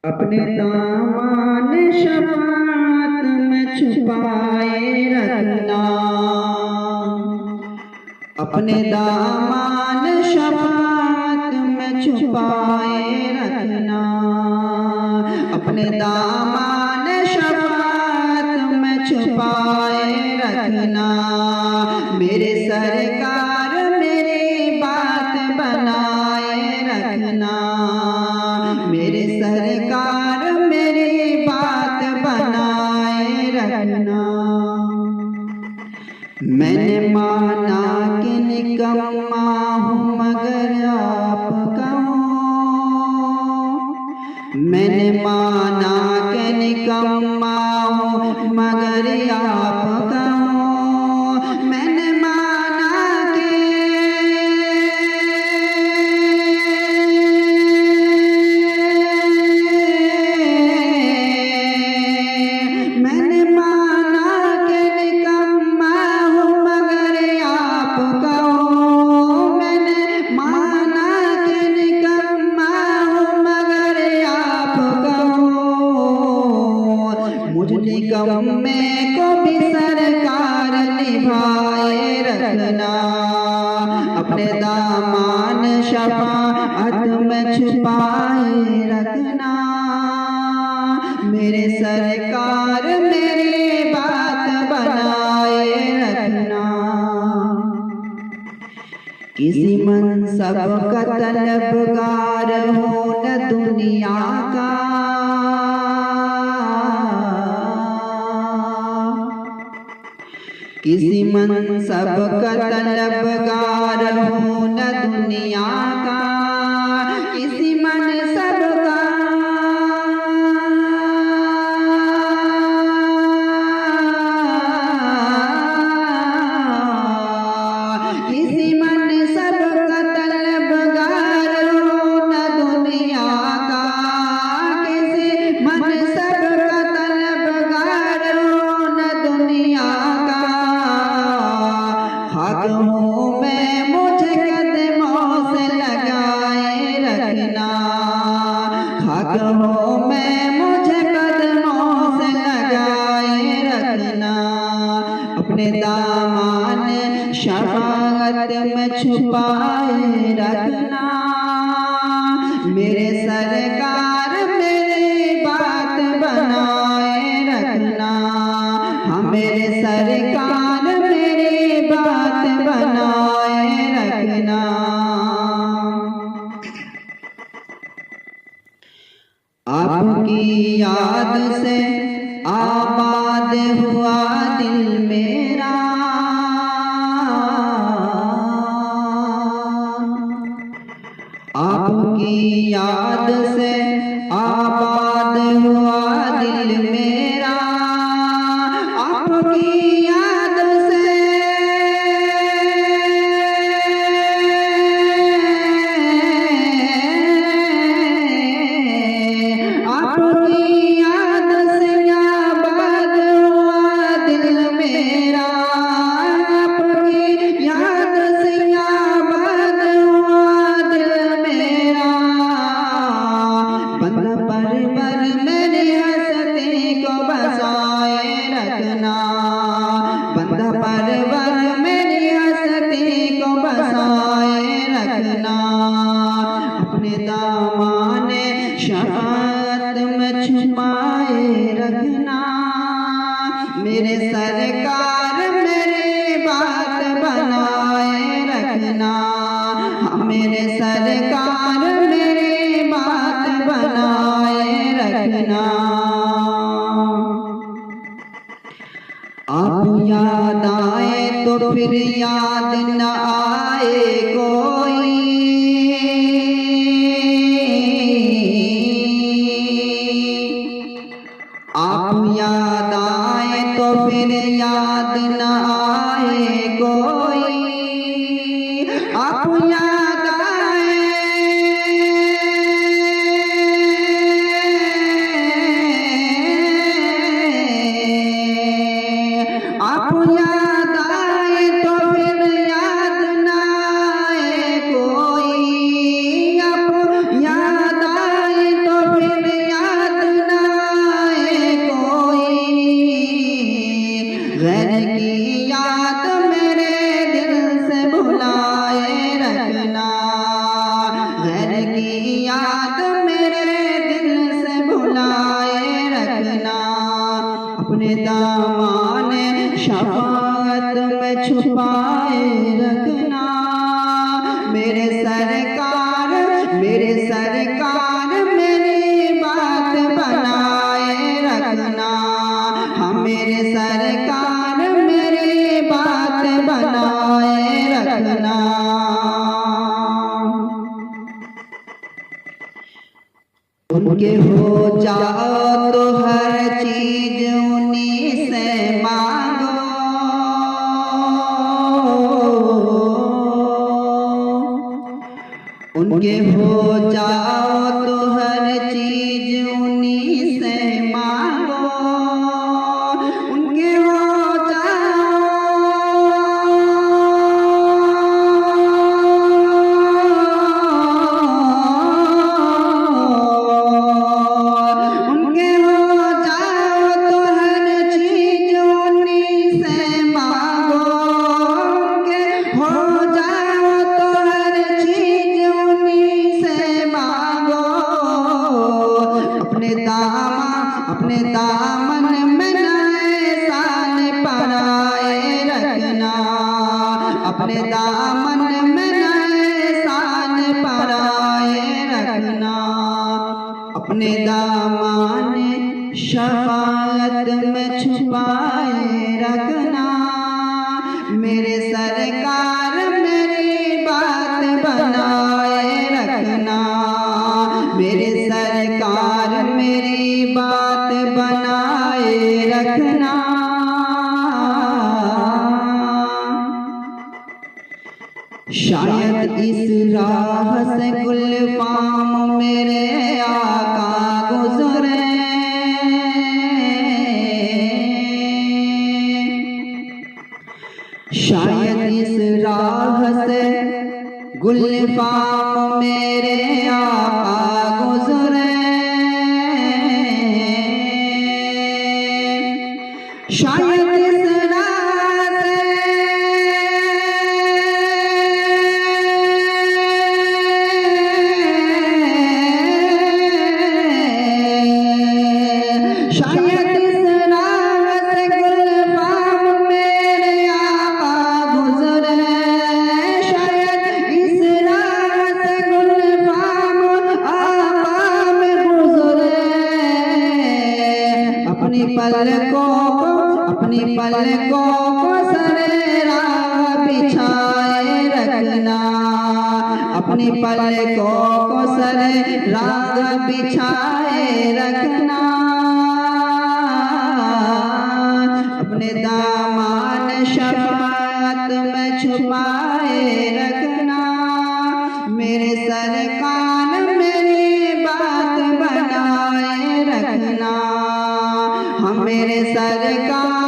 अपने दामन शफात में छुपाए रखना, अपने दामन शफात में छुपाए रखना, अपने दामन शफात में छुपाए रखना। मेरे सरकार मेरी बात बनाए रखना, मेरे सरकार मेरी बात बनाए रखना। मैंने माना कि निकम्मा हूँ मगर आपका हूँ, मैंने माना कि निकम्मा हूँ मगर आपका हूँ, मैंने माना कि मैंने माना कि निकम्मा हूँ मगर आपका हूँ, मैंने माना कि निकम्मा हूँ मगर आपका हूँ। मुझ निकम्मे को भी सरकार निभाए रखना, अपने दामन शफाअत में छुपाए रखना। मेरे सरकार मेरी बात बनाए रखना। किसी मनसब का तलबगार हो न दुनिया का, किसी मनसब का तलबगार हो न दुनिया का, किसी मनसब का किसी मनसब का तलबगार हो न दुनिया का, किसी मनसब का तलबगार हो न दुनिया का। हक हूँ मैं मुझे कदमों से लगाए रखना, हक हूँ मैं मुझे कदमों से लगाए रखना। अपने दामन शफाअत में छुपाए रखना। मेरे सरकार मेरी बात बनाए रखना, हाँ मेरे सरकार मेरी बात बनाए रखना। आपकी याद से आबाद हुआ दिल मेरा, आपकी याद से आबाद हुआ दिल मेरा, आपकी याद से आपकी याद से आबाद हुआ दिल मेरा, आपकी याद से आबाद हुआ दिल मेरा। बंद परवर मेरी हस्ती को बसाए रखना, बंद परवर मेरी हस्ती को बसाए रखना। अपने दामन शफाअत में छुपाए रखना। मेरे सरकार मेरी बात बनाए रखना, मेरे सरकार मेरी बात बनाए रखना। आप याद आए तो फिर याद न आए कोई, आप याद आए तो फिर याद न आए कोई, आप याद आए आप याद आए तो फिर याद न दामन शफाअत में छुपाए रखना। मेरे सरकार मेरी बात बनाए रखना। हाँ मेरे सरकार मेरी बात बनाए रखना। उनके हो जाओ तो हर चीज उन्हीं से मांगो। उनके हो जाओ तो हर चीज उन्हीं से मांगो। उनके हो जाओ उनके हो जाओ तो हर चीज उन्हीं से मांगो। उनके हो जाओ तो हर चीज उन्हीं से मांगो। अपने दामन में नए साल पराए रखना। अपने दामन में नए साल पराए रखना। अपने दामन शफाअत में छुपाए रखना। मेरे सरकार मेरी बात बनाए रखना। मेरे सरकार मेरी बात बनाए रखना। शायद इस राह से गुलफाम मेरे आका गुजरे। शायद इस राह से गुलफाम मेरे आका गुजरे। शायद इस राह से शायद इस राह से गुलफाम मेरे आका गुजरे। शायद इस राह से गुलफाम आका में गुजरे। अपनी पलकों को सरे राह बिछाए रखना। अपनी पलकों को सरे राह बिछाए रखना। अपने दामन शफाअत में छुपाए रखना। मेरे सरकार मेरी बात बनाए रखना। हम मेरे सरकार